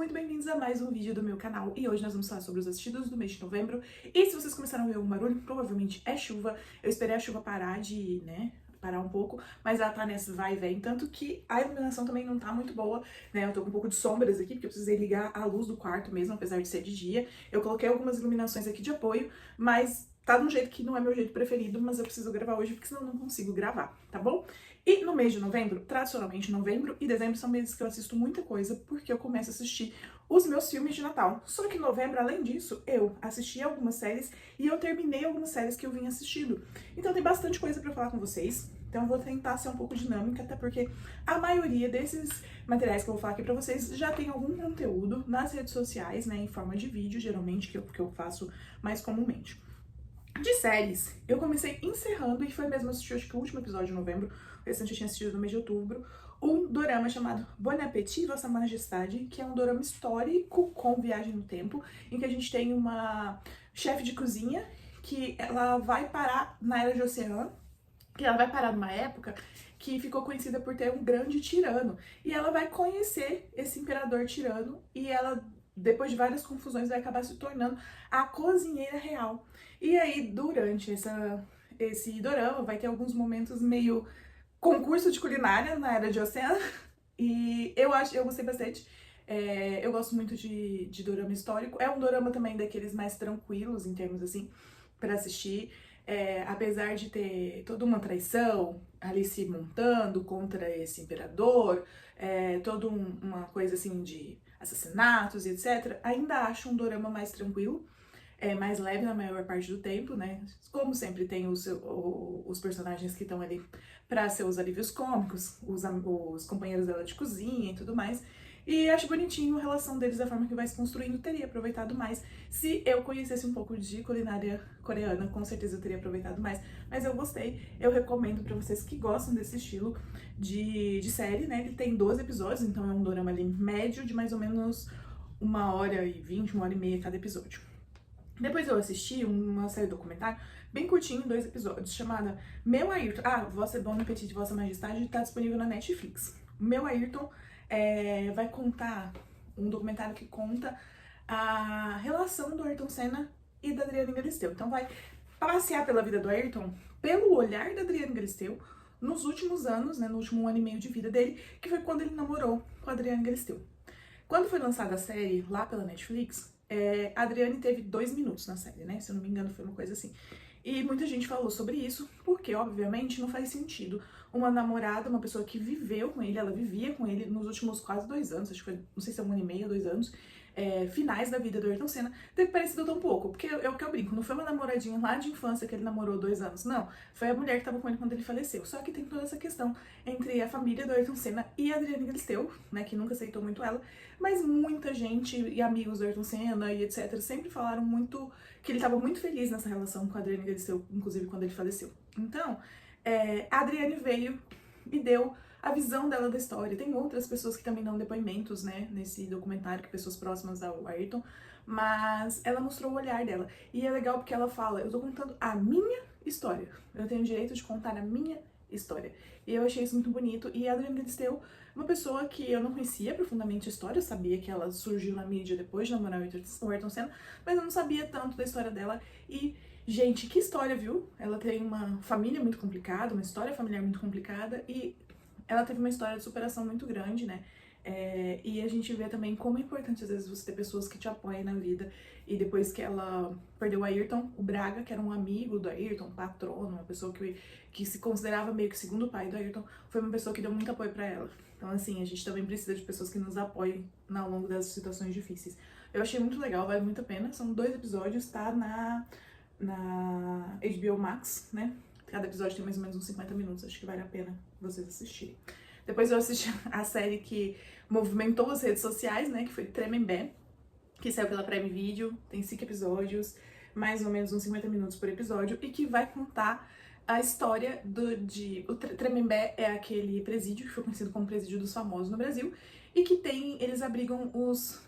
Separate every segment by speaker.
Speaker 1: muito bem-vindos a mais um vídeo do meu canal e hoje nós vamos falar sobre os assistidos do mês de novembro. E se vocês começaram a ver algum barulho, provavelmente é chuva. Eu esperei a chuva parar parar um pouco, mas ela tá nesse vai e vem, tanto que a iluminação também não tá muito boa, né? Eu tô com um pouco de sombras aqui, porque eu precisei ligar a luz do quarto mesmo, apesar de ser de dia. Eu coloquei algumas iluminações aqui de apoio, mas tá de um jeito que não é meu jeito preferido, mas eu preciso gravar hoje, porque senão eu não consigo gravar, tá bom? E no mês de novembro, tradicionalmente novembro e dezembro são meses que eu assisto muita coisa, porque eu começo a assistir os meus filmes de Natal. Só que em novembro, além disso, eu assisti algumas séries e eu terminei algumas séries que eu vim assistindo. Então tem bastante coisa pra falar com vocês. Então eu vou tentar ser um pouco dinâmica, até porque a maioria desses materiais que eu vou falar aqui pra vocês já tem algum conteúdo nas redes sociais, né, em forma de vídeo, geralmente, que eu faço mais comumente. De séries, eu comecei encerrando, e foi mesmo assistir, acho que o último episódio de novembro, o restante eu tinha assistido no mês de outubro, um dorama chamado Bon Appétit, Vossa Majestade, que é um dorama histórico com viagem no tempo, em que a gente tem uma chefe de cozinha que ela vai parar na Era de Oceano, que ela vai parar numa época que ficou conhecida por ter um grande tirano, e ela vai conhecer esse imperador tirano, e ela, depois de várias confusões, vai acabar se tornando a cozinheira real. E aí, durante esse dorama, vai ter alguns momentos meio concurso de culinária na Era de Oceano, e eu gostei bastante. Eu gosto muito de dorama histórico. É um dorama também daqueles mais tranquilos, em termos assim, para assistir. Apesar de ter toda uma traição ali se montando contra esse imperador, toda uma coisa assim de assassinatos e etc., ainda acho um dorama mais tranquilo, mais leve na maior parte do tempo, né? Como sempre tem os personagens que estão ali para ser os alívios cômicos, os companheiros dela de cozinha e tudo mais. E acho bonitinho a relação deles, da forma que vai se construindo. Teria aproveitado mais. Se eu conhecesse um pouco de culinária coreana, com certeza eu teria aproveitado mais. Mas eu gostei, eu recomendo pra vocês que gostam desse estilo de série, né? Ele tem 12 episódios, então é um dorama ali médio de mais ou menos 1h20, 1h30 cada episódio. Depois eu assisti uma série documentário bem curtinho, 2 episódios, chamada Meu Ayrton. Vossa Bon Appétit de Vossa Majestade, tá disponível na Netflix. Meu Ayrton vai contar um documentário que conta a relação do Ayrton Senna e da Adriana Galisteu. Então vai passear pela vida do Ayrton pelo olhar da Adriana Galisteu nos últimos anos, né, no último ano e meio de vida dele, que foi quando ele namorou com a Adriana Galisteu. Quando foi lançada a série lá pela Netflix, a Adriane teve 2 minutos na série, né? Se eu não me engano, foi uma coisa assim. E muita gente falou sobre isso, porque, obviamente, não faz sentido uma namorada, uma pessoa que viveu com ele, ela vivia com ele nos últimos quase 2 anos, acho que foi, não sei se é 1 ano e meio, 2 anos, finais da vida do Ayrton Senna, ter parecido tão pouco. Porque é o que eu brinco, não foi uma namoradinha lá de infância que ele namorou 2 anos, não. Foi a mulher que tava com ele quando ele faleceu. Só que tem toda essa questão entre a família do Ayrton Senna e a Adriana Galisteu, né, que nunca aceitou muito ela, mas muita gente e amigos do Ayrton Senna e etc. sempre falaram muito que ele estava muito feliz nessa relação com a Adriane Galisteu, inclusive quando ele faleceu. Então, a Adriane veio e deu a visão dela da história. Tem outras pessoas que também dão depoimentos, né, nesse documentário, que pessoas próximas ao Ayrton, mas ela mostrou o olhar dela. E é legal porque ela fala, eu tô contando a minha história, eu tenho o direito de contar a minha história. E eu achei isso muito bonito. E a Adriana Galisteu, uma pessoa que eu não conhecia profundamente a história, eu sabia que ela surgiu na mídia depois de namorar o Ayrton Senna, mas eu não sabia tanto da história dela. E, gente, que história, viu? Ela tem uma família muito complicada, uma história familiar muito complicada, e ela teve uma história de superação muito grande, né? E a gente vê também como é importante, às vezes, você ter pessoas que te apoiem na vida. E depois que ela perdeu o Ayrton, o Braga, que era um amigo do Ayrton, um patrono, uma pessoa que se considerava meio que segundo pai do Ayrton, foi uma pessoa que deu muito apoio pra ela. Então, assim, a gente também precisa de pessoas que nos apoiem ao longo das situações difíceis. Eu achei muito legal, vale muito a pena. São 2 episódios, tá na HBO Max, né? Cada episódio tem mais ou menos uns 50 minutos, acho que vale a pena vocês assistirem. Depois eu assisti a série que movimentou as redes sociais, né, que foi Tremembé, que saiu pela Prime Video, tem 5 episódios, mais ou menos uns 50 minutos por episódio, e que vai contar a história o Tremembé é aquele presídio que foi conhecido como presídio dos famosos no Brasil, e que eles abrigam os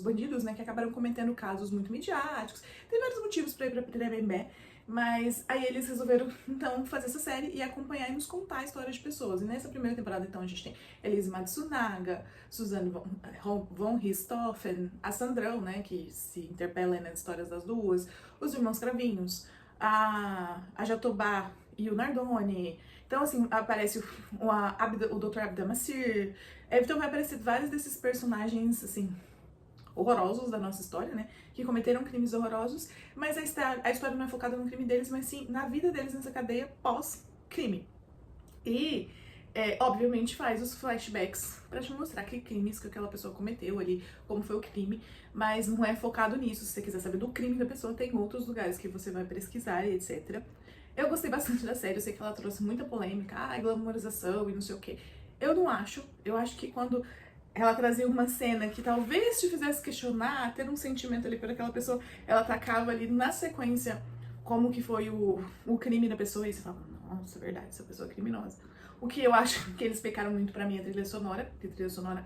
Speaker 1: bandidos, né, que acabaram cometendo casos muito midiáticos. Tem vários motivos para ir pra Tremembé, Mas aí eles resolveram, então, fazer essa série e acompanhar e nos contar a história de pessoas. E nessa primeira temporada, então, a gente tem Elise Matsunaga, Suzanne von Richthofen, a Sandrão, né, que se interpela nas histórias das duas, os irmãos Cravinhos, a Jatobá e o Nardone. Então, assim, aparece o Dr. Abdamassir. Então vai aparecer vários desses personagens, assim, horrorosos da nossa história, né? Que cometeram crimes horrorosos, mas a história não é focada no crime deles, mas sim na vida deles nessa cadeia pós-crime. E, obviamente, faz os flashbacks pra te mostrar que crimes que aquela pessoa cometeu ali, como foi o crime, mas não é focado nisso. Se você quiser saber do crime da pessoa, tem outros lugares que você vai pesquisar e etc. Eu gostei bastante da série, eu sei que ela trouxe muita polêmica, glamorização e não sei o que. Eu não acho, eu acho que quando ela trazia uma cena que talvez te fizesse questionar, ter um sentimento ali por aquela pessoa, ela atacava ali na sequência como que foi o crime da pessoa, e você fala, nossa, é verdade, essa pessoa é criminosa. O que eu acho que eles pecaram muito pra mim é a trilha sonora, porque a trilha sonora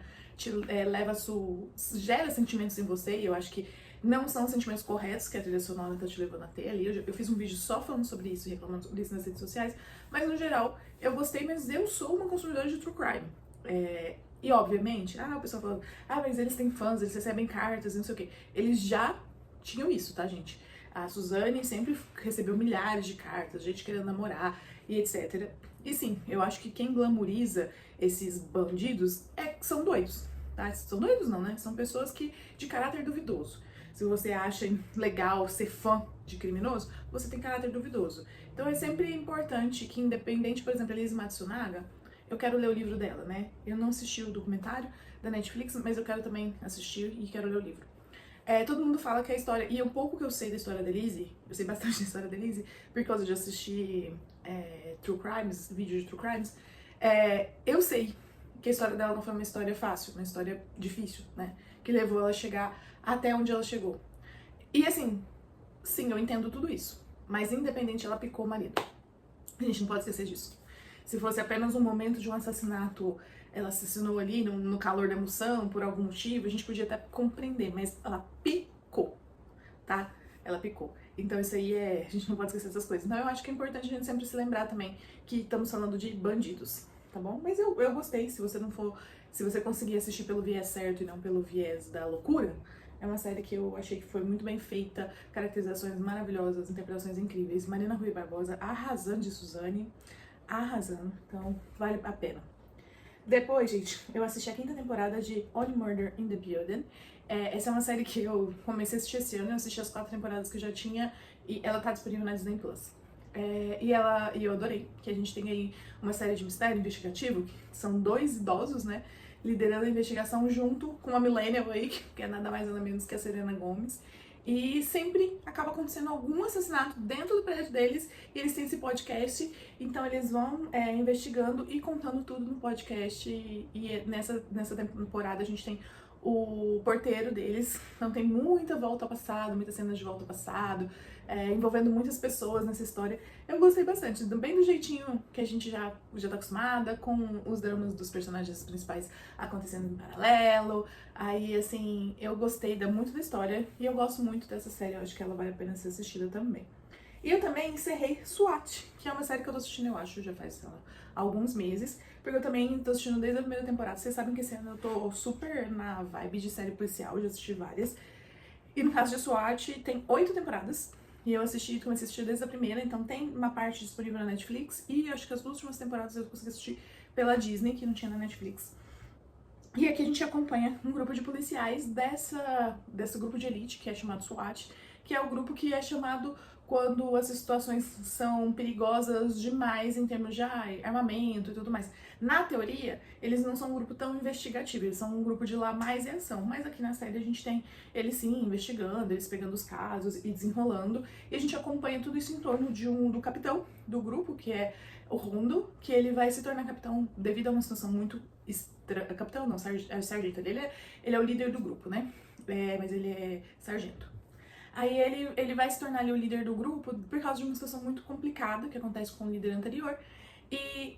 Speaker 1: gera sentimentos em você, e eu acho que não são os sentimentos corretos que a trilha sonora tá te levando a ter ali. Eu fiz um vídeo só falando sobre isso, reclamando sobre isso nas redes sociais, mas no geral, eu gostei, mas eu sou uma consumidora de true crime. E obviamente, o pessoal falando, mas eles têm fãs, eles recebem cartas, não sei o quê. Eles já tinham isso, tá, gente? A Suzane sempre recebeu milhares de cartas, gente querendo namorar e etc. E sim, eu acho que quem glamoriza esses bandidos são doidos, tá? São doidos não, né? São pessoas de caráter duvidoso. Se você acha legal ser fã de criminoso, você tem caráter duvidoso. Então é sempre importante que, independente, por exemplo, Elise Matsunaga, eu quero ler o livro dela, né? Eu não assisti o documentário da Netflix, mas eu quero também assistir e quero ler o livro. Todo mundo fala que a história, e o pouco que eu sei da história da Elise, eu sei bastante da história da Elise, por causa de assistir True Crimes, vídeos de True Crimes, eu sei que a história dela não foi uma história fácil, uma história difícil, né? Que levou ela a chegar até onde ela chegou. E assim, sim, eu entendo tudo isso, mas independente, ela picou o marido. A gente não pode esquecer disso. Se fosse apenas um momento de um assassinato, ela assassinou ali no calor da emoção, por algum motivo, a gente podia até compreender, mas ela picou, tá? Ela picou. Então isso aí a gente não pode esquecer dessas coisas. Então eu acho que é importante a gente sempre se lembrar também que estamos falando de bandidos, tá bom? Mas eu gostei, se você conseguir assistir pelo viés certo e não pelo viés da loucura, é uma série que eu achei que foi muito bem feita, caracterizações maravilhosas, interpretações incríveis. Marina Rui Barbosa arrasando de Suzane, arrasando, então vale a pena. Depois, gente, eu assisti a 5ª temporada de Only Murder in the Building. Essa é uma série que eu comecei a assistir esse ano, eu assisti as 4 temporadas que eu já tinha e ela tá disponível na Disney Plus. E eu adorei, que a gente tem aí uma série de mistério investigativo, que são 2 idosos, né, liderando a investigação junto com a Millennial aí, que é nada mais nada menos que a Selena Gomez. E sempre acaba acontecendo algum assassinato dentro do prédio deles, e eles têm esse podcast, então eles vão investigando e contando tudo no podcast. E nessa temporada a gente tem o porteiro deles, então tem muita volta ao passado, muitas cenas de volta ao passado, envolvendo muitas pessoas nessa história. Eu gostei bastante, bem do jeitinho que a gente já tá acostumada, com os dramas dos personagens principais acontecendo em paralelo. Aí, assim, eu gostei muito da história e eu gosto muito dessa série, eu acho que ela vale a pena ser assistida também. E eu também encerrei SWAT, que é uma série que eu tô assistindo, eu acho, já faz, sei lá, alguns meses, porque eu também tô assistindo desde a primeira temporada. Vocês sabem que esse ano eu tô super na vibe de série policial, já assisti várias. E no caso de SWAT, tem 8 temporadas, e eu comecei a assistir desde a primeira, então tem uma parte disponível na Netflix, e acho que as 2 últimas temporadas eu consegui assistir pela Disney, que não tinha na Netflix. E aqui a gente acompanha um grupo de policiais desse grupo de elite, que é chamado SWAT, que é o grupo que é chamado quando as situações são perigosas demais em termos de armamento e tudo mais. Na teoria, eles não são um grupo tão investigativo, eles são um grupo de lá mais em ação, mas aqui na série a gente tem eles sim investigando, eles pegando os casos e desenrolando, e a gente acompanha tudo isso em torno do capitão do grupo, que é o Rondo, que ele vai se tornar capitão devido a uma situação muito estranha. Capitão não, sargento, ele é o líder do grupo, né? Mas ele é sargento. Aí ele vai se tornar ali o líder do grupo por causa de uma situação muito complicada que acontece com o líder anterior. E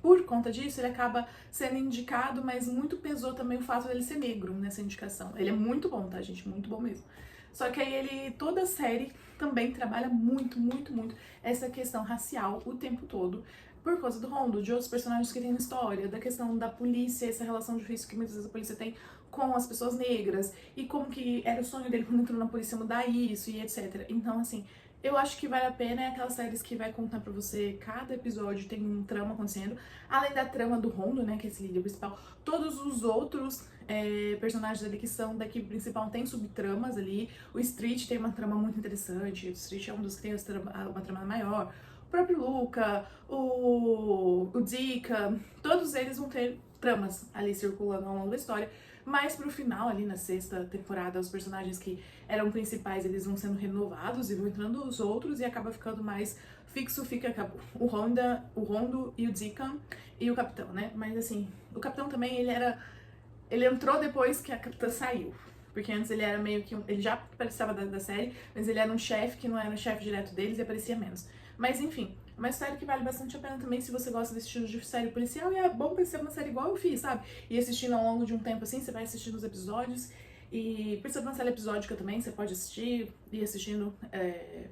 Speaker 1: por conta disso, ele acaba sendo indicado, mas muito pesou também o fato dele ser negro nessa indicação. Ele é muito bom, tá, gente? Muito bom mesmo. Só que aí toda a série também trabalha muito, muito, muito essa questão racial o tempo todo. Por causa do Rondo, de outros personagens que tem na história, da questão da polícia, essa relação difícil que muitas vezes a polícia tem com as pessoas negras, e como que era o sonho dele quando entrou na polícia mudar isso, e etc. Então, assim, eu acho que vale a pena, é aquelas séries que vai contar pra você, cada episódio tem um trama acontecendo, além da trama do Rondo, né, que é esse líder principal, todos os outros personagens ali que são da equipe principal tem subtramas ali, o Street tem uma trama muito interessante, o Street é um dos que tem uma trama maior, o próprio Luca, o Dika, todos eles vão ter tramas ali circulando ao longo da história, mas pro final, ali na 6ª temporada, os personagens que eram principais, eles vão sendo renovados e vão entrando os outros e acaba ficando mais fixo, fica o Rondo e o Dika e o Capitão, né? Mas assim, o Capitão também, ele entrou depois que a Capitã saiu. Porque antes ele era meio que ele já participava da série, mas ele era um chefe que não era o chefe direto deles e aparecia menos. Mas enfim, uma série que vale bastante a pena também se você gosta desse estilo de série policial, e é bom ser uma série igual eu fiz, sabe? E assistindo ao longo de um tempo assim, você vai assistindo os episódios, e por ser uma série episódica também, você pode assistir e ir assistindo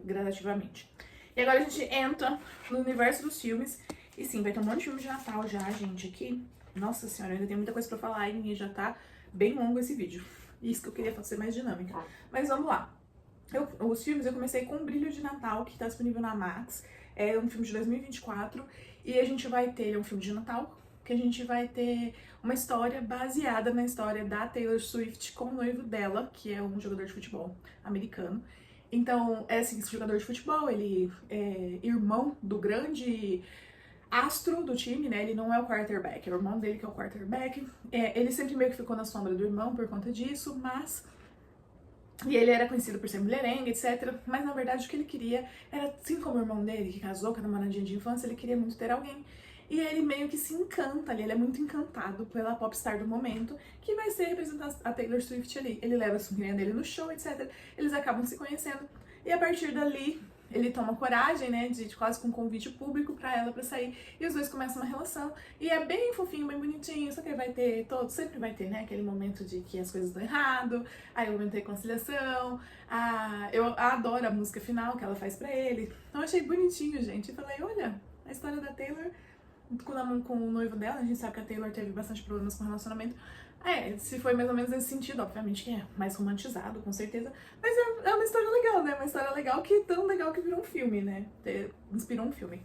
Speaker 1: gradativamente. E agora a gente entra no universo dos filmes, e sim, vai ter um monte de filme de Natal já, gente, aqui. Nossa senhora, eu ainda tenho muita coisa pra falar e já tá bem longo esse vídeo. Isso que eu queria fazer mais dinâmica. Mas vamos lá. Os filmes eu comecei com Brilho de Natal, que tá disponível na Max. É um filme de 2024. E a gente vai ter, é um filme de Natal, que a gente vai ter uma história baseada na história da Taylor Swift com o noivo dela, que é um jogador de futebol americano. Então, esse jogador de futebol, ele é irmão do grande astro do time, né? Ele não é o quarterback, é o irmão dele que é o quarterback. Ele sempre meio que ficou na sombra do irmão por conta disso, mas... E ele era conhecido por ser mulherengo, etc. Mas na verdade o que ele queria era, assim como o irmão dele, que casou com a namoradinha de infância, ele queria muito ter alguém. E ele meio que se encanta ali, ele é muito encantado pela popstar do momento, que vai ser representar a Taylor Swift ali. Ele leva a sobrinha dele no show, etc. Eles acabam se conhecendo. E a partir dali, ele toma coragem, né, de quase com um convite público pra ela pra sair, e os dois começam uma relação, e é bem fofinho, bem bonitinho, só que vai ter sempre vai ter, né, aquele momento de que as coisas dão errado, aí o momento da reconciliação, eu adoro a música final que ela faz pra ele, então eu achei bonitinho, gente, e falei, olha, a história da Taylor com o noivo dela, a gente sabe que a Taylor teve bastante problemas com o relacionamento, se foi mais ou menos nesse sentido, obviamente que é mais romantizado, com certeza, mas é uma história legal, né? Uma história legal que é tão legal que virou um filme, né? Inspirou um filme.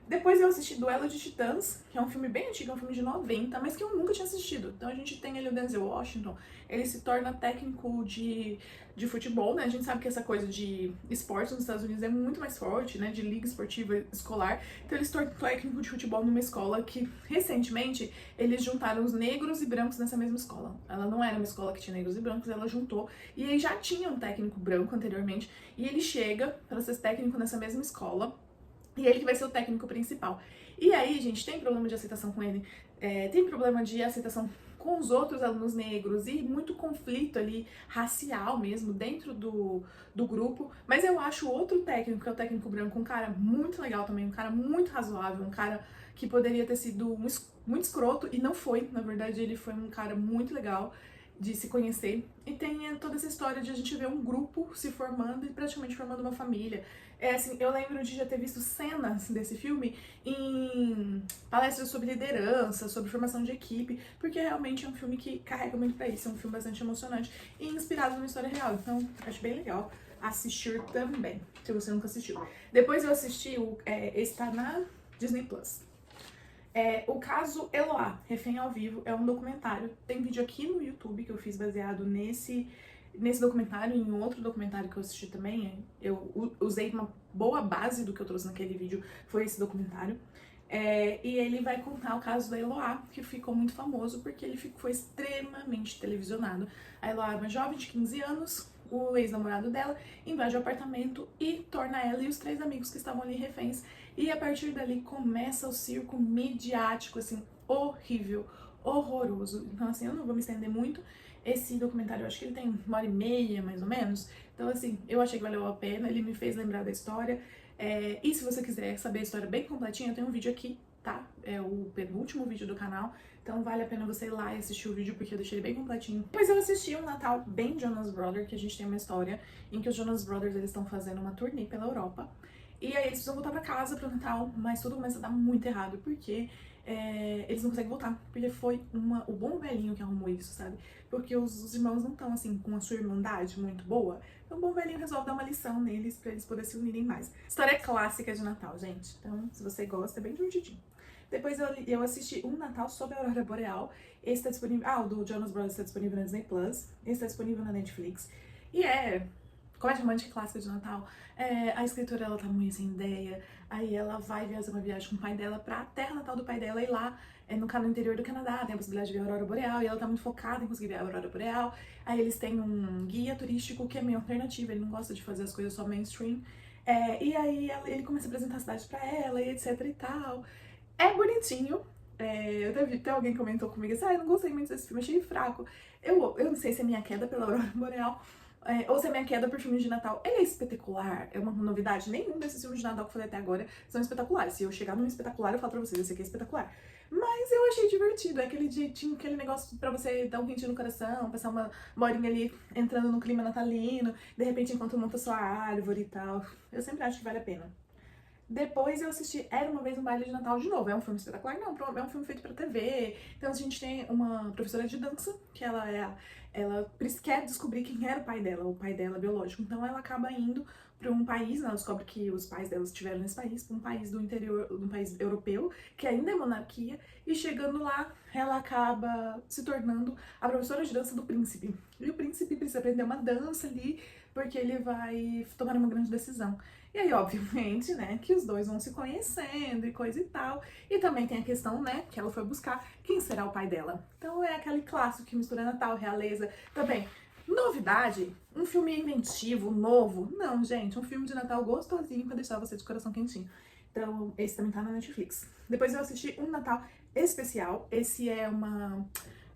Speaker 1: Depois eu assisti Duelo de Titãs, que é um filme bem antigo, é um filme de 90, mas que eu nunca tinha assistido. Então a gente tem ali o Denzel Washington, ele se torna técnico de futebol, né? A gente sabe que essa coisa de esportes nos Estados Unidos é muito mais forte, né? De liga esportiva escolar. Então ele se torna técnico de futebol numa escola que, recentemente, eles juntaram os negros e brancos nessa mesma escola. Ela não era uma escola que tinha negros e brancos, ela juntou. E aí já tinha um técnico branco anteriormente, e ele chega para ser técnico nessa mesma escola, e ele que vai ser o técnico principal. E aí, gente, tem problema de aceitação com ele, tem problema de aceitação com os outros alunos negros e muito conflito ali, racial mesmo, dentro do grupo. Mas eu acho o outro técnico, que é o técnico branco, um cara muito legal também, um cara muito razoável, um cara que poderia ter sido muito escroto, e não foi, na verdade ele foi um cara muito legal de se conhecer. E tem toda essa história de a gente ver um grupo se formando e praticamente formando uma família. Assim, eu lembro de já ter visto cenas desse filme em palestras sobre liderança, sobre formação de equipe, porque realmente é um filme que carrega muito pra isso, é um filme bastante emocionante e inspirado numa história real. Então, acho bem legal assistir também, se você nunca assistiu. Depois eu assisti, esse tá na Disney Plus. O caso Eloá, Refém ao Vivo, é um documentário. Tem vídeo aqui no YouTube que eu fiz baseado nesse documentário, em outro documentário que eu assisti também. Eu usei uma boa base do que eu trouxe naquele vídeo, foi esse documentário. E ele vai contar o caso da Eloá, que ficou muito famoso porque ele foi extremamente televisionado. A Eloá é uma jovem de 15 anos, o ex-namorado dela invade o apartamento e torna ela e os 3 amigos que estavam ali reféns. E a partir dali começa o circo midiático, assim, horrível, horroroso. Então, assim, eu não vou me estender muito. Esse documentário, eu acho que ele tem 1h30, mais ou menos. Então, assim, eu achei que valeu a pena, ele me fez lembrar da história. E se você quiser saber a história bem completinha, eu tenho um vídeo aqui tá? É o penúltimo vídeo do canal, então vale a pena você ir lá e assistir o vídeo, porque eu deixei ele bem completinho. Depois eu assisti um Natal bem Jonas Brothers, que a gente tem uma história em que os Jonas Brothers, eles estão fazendo uma turnê pela Europa, e aí eles precisam voltar pra casa pro Natal, mas tudo começa a dar muito errado, porque eles não conseguem voltar, porque foi o bom velhinho que arrumou isso, sabe? Porque os irmãos não estão, assim, com a sua irmandade muito boa, então o bom velhinho resolve dar uma lição neles pra eles poderem se unirem mais. História clássica de Natal, gente, então se você gosta, é bem divertidinho. Depois eu assisti Um Natal Sob a Aurora Boreal. Esse tá disponível. Ah, o do Jonas Brothers tá disponível na Disney Plus. Esse tá disponível na Netflix. E comédia romântica clássica de Natal. A escritora, ela tá muito sem ideia. Aí ela vai fazer uma viagem com o pai dela pra terra natal do pai dela. E lá, no interior do Canadá, tem a possibilidade de ver a Aurora Boreal. E ela tá muito focada em conseguir ver a Aurora Boreal. Aí eles têm um guia turístico que é meio alternativo. Ele não gosta de fazer as coisas só mainstream. E aí ele começa a apresentar a cidade pra ela e etc e tal. É bonitinho. Até alguém comentou comigo assim, eu não gostei muito desse filme, achei fraco. Eu não sei se é minha queda pela Aurora Boreal, ou se é minha queda por filmes de Natal. Ele é espetacular, é uma novidade. Nenhum desses filmes de Natal que eu falei até agora são espetaculares. Se eu chegar num espetacular, eu falo pra vocês, esse aqui é espetacular. Mas eu achei divertido, é aquele jeitinho, aquele negócio pra você dar um quentinho no coração, passar uma horinha ali entrando no clima natalino, de repente enquanto monta sua árvore e tal. Eu sempre acho que vale a pena. Depois eu assisti Era Uma Vez um Baile de Natal de novo. É um filme espetacular? Não, é um filme feito pra TV. Então a gente tem uma professora de dança, que ela quer descobrir quem era o pai dela biológico. Então ela acaba indo pra um país, ela descobre que os pais dela estiveram nesse país, pra um país do interior, um país europeu, que ainda é monarquia, e chegando lá, ela acaba se tornando a professora de dança do príncipe. E o príncipe precisa aprender uma dança ali, porque ele vai tomar uma grande decisão. E aí, obviamente, né, que os dois vão se conhecendo e coisa e tal. E também tem a questão, né, que ela foi buscar quem será o pai dela. Então é aquele clássico que mistura Natal, realeza. Também, novidade, um filme inventivo, novo. Não, gente, um filme de Natal gostosinho pra deixar você de coração quentinho. Então, esse também tá na Netflix. Depois eu assisti Um Natal Especial. Esse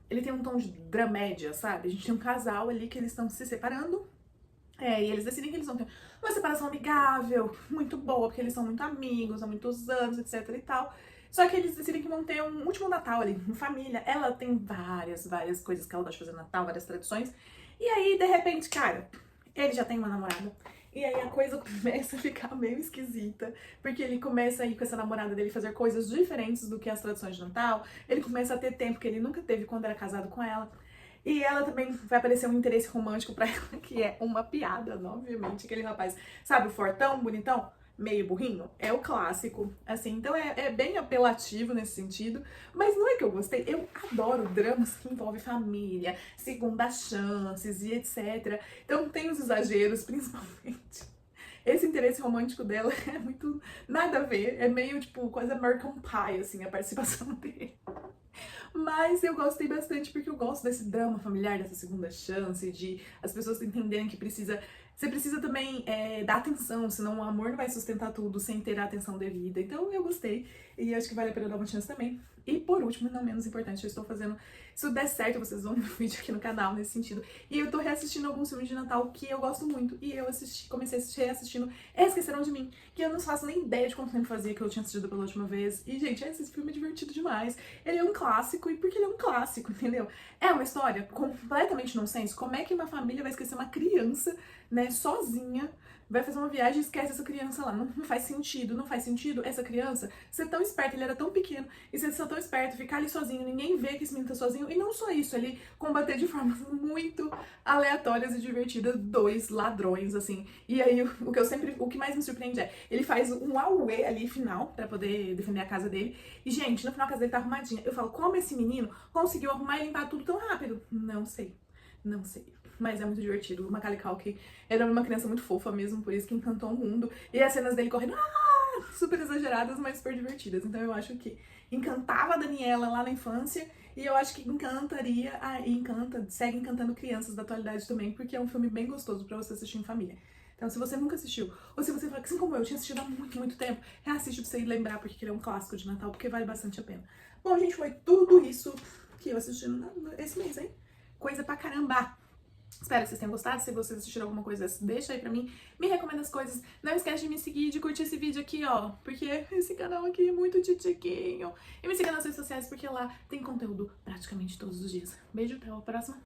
Speaker 1: ele tem um tom de dramédia, sabe? A gente tem um casal ali que eles estão se separando. E eles decidem que eles vão ter uma separação amigável, muito boa, porque eles são muito amigos há muitos anos, etc e tal. Só que eles decidem que vão ter um último Natal ali, em família. Ela tem várias coisas que ela gosta de fazer no Natal, várias tradições. E aí, de repente, cara, ele já tem uma namorada. E aí a coisa começa a ficar meio esquisita, porque ele começa a ir com essa namorada dele fazer coisas diferentes do que as tradições de Natal. Ele começa a ter tempo que ele nunca teve quando era casado com ela. E ela também vai aparecer um interesse romântico pra ela, que é uma piada, obviamente. Aquele rapaz, sabe, o fortão, bonitão, meio burrinho? É o clássico, assim. Então é bem apelativo nesse sentido. Mas não é que eu gostei. Eu adoro dramas que envolvem família, segunda chances e etc. Então tem os exageros, principalmente. Esse interesse romântico dela é muito nada a ver. É meio, tipo, coisa American Pie, assim, a participação dele. Mas eu gostei bastante porque eu gosto desse drama familiar, dessa segunda chance, de as pessoas entenderem que você precisa também dar atenção, senão o amor não vai sustentar tudo sem ter a atenção devida. Então eu gostei e acho que vale a pena dar uma chance também. E por último, não menos importante, eu estou fazendo, se der certo, vocês vão ver um vídeo aqui no canal nesse sentido. E eu tô reassistindo alguns filmes de Natal que eu gosto muito. E eu comecei a assistir reassistindo Esqueceram de Mim, que eu não faço nem ideia de quanto tempo fazia que eu tinha assistido pela última vez. E, gente, esse filme é divertido demais. Ele é um clássico, e porque ele é um clássico, entendeu? É uma história completamente nonsense. Como é que uma família vai esquecer uma criança, né, sozinha, vai fazer uma viagem e esquece essa criança lá? Não faz sentido, não faz sentido essa criança ser tão esperta, ele era tão pequeno, e ser tão esperto, ficar ali sozinho, ninguém vê que esse menino tá sozinho, e não só isso, ele combater de formas muito aleatórias e divertidas dois ladrões, assim. E aí, o que mais me surpreende ele faz um auê ali final, pra poder defender a casa dele, e gente, no final a casa dele tá arrumadinha. Eu falo, como esse menino conseguiu arrumar e limpar tudo tão rápido? Não sei. Não sei, mas é muito divertido. O Macaulay Culkin era uma criança muito fofa mesmo, por isso que encantou o mundo. E as cenas dele correndo, super exageradas, mas super divertidas. Então eu acho que encantava a Daniela lá na infância, e eu acho que segue encantando crianças da atualidade também, porque é um filme bem gostoso pra você assistir em família. Então, se você nunca assistiu, ou se você fala que assim como eu tinha assistido há muito, muito tempo, reassiste pra você lembrar, porque ele é um clássico de Natal, porque vale bastante a pena. Bom, gente, foi tudo isso que eu assisti esse mês, hein? Coisa pra caramba! Espero que vocês tenham gostado. Se vocês assistiram alguma coisa dessa, deixa aí pra mim. Me recomenda as coisas. Não esquece de me seguir e de curtir esse vídeo aqui, ó. Porque esse canal aqui é muito titiquinho. E me siga nas redes sociais, porque lá tem conteúdo praticamente todos os dias. Beijo, até a próxima.